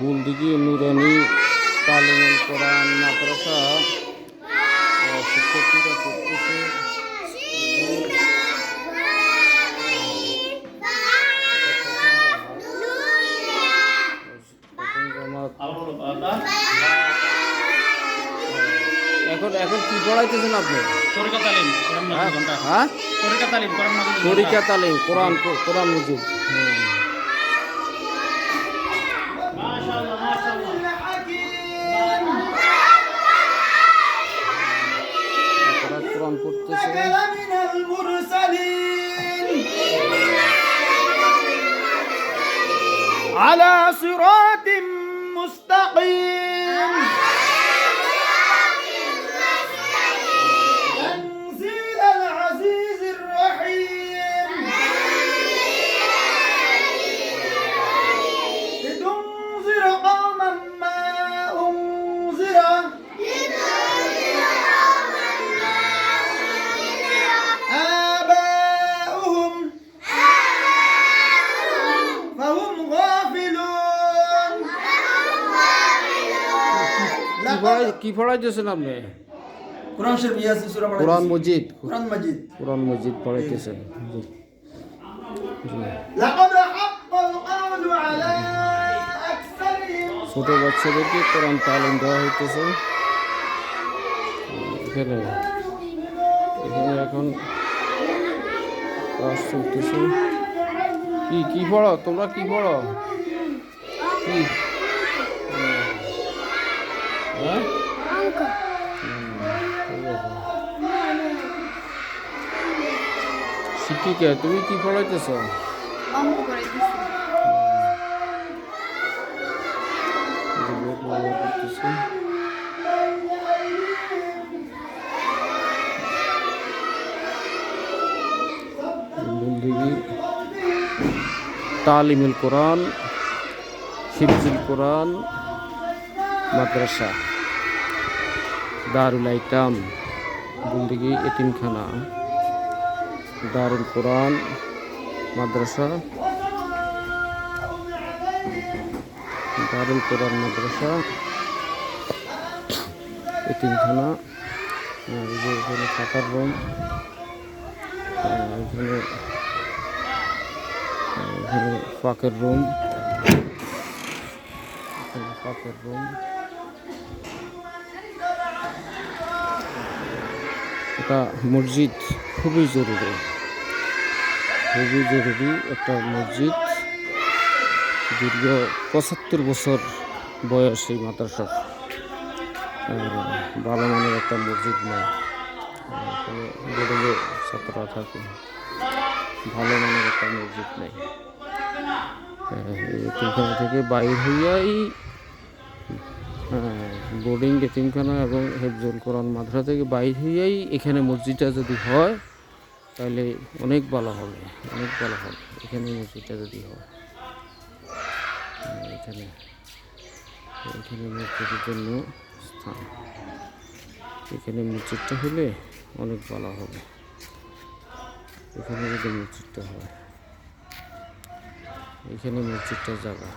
বুলদিঘি নুরানি তালিমুল কোরআন মাদ্রাসা শিক্ষার্থীরা করতেছে এখন এখন কি পড়াইতেছেন আপনি? তরিকা তালিম কোরআন মাজিদ ঘন্টা। হ্যাঁ, তরিকা তালিম কোরআন মাজিদ ঘন্টা। তরিকা তালিম কোরআন কোরআন মজিদ। মাশাআল্লাহ মাশাআল্লাহ। কোরআন পড়তেছে। على صراط مستقيم تنزيل العزيز الرحيم لتنذر قوما ما أنذر آباؤهم فهم غافلون কি পড়াইতেছেন আপনি? कुरान शरीफ यासीन सूरा पढ़ा কোরআন মজিদ। कुरान मजीद কোরআন মজিদ পড়াইতেছেন। জি জি। لقد حق القول على أكثرهم ছোট বাচ্চাদেরকে কোরআন তালিম দেওয়া হইতেছে। এখানে এখানে এখন ক্লাস চলতেছে। কি কি পড়ো তোমরা? কি পড়ো? কি হ্যাঁ? ঠিক আছে। শিক্ষিকা তুমি কি পড়াইতেছ? অঙ্ক করাইতেছি। বুলদিঘি তালিমুল কোরআন হিফজুল কোরআন মাদ্রাসা দারুল আইতাম বুলদিঘি এতিমখানা দারুল কোরআন মাদ্রাসা দারুল কোরআন মাদ্রাসা এতিমখানা। এই যে এখানে থাকার রুম, এখানে এখানে ফাঁকের রুম, এখানে ফাঁকের রুম। এটা মসজিদ খুবই জরুরি, খুবই জরুরি একটা মসজিদ। দীর্ঘ 75 বছর বয়স এই মাদ্রাসার। ভালো মানের একটা মসজিদ নেই, এখানে বোর্ডে ছাত্ররা থাকে। ভালো মানের একটা মসজিদ নেই। এতিমখানা থেকে বাইর হইয়াই বোর্ডিং এতিমখানা এবং হিফজুল কোরআন মাদ্রাসা থেকে বাইর হইয়াই এখানে মসজিদটা যদি হয় তাহলে অনেক ভালো হবে, অনেক ভালো হবে এখানে মসজিদটা যদি হয়। এখানে এখানে মসজিদের জন্য স্থান, এখানে মসজিদটা হলে অনেক ভালো হবে। এখানে যদি মসজিদটা হয়, এখানে মসজিদটা জায়গা।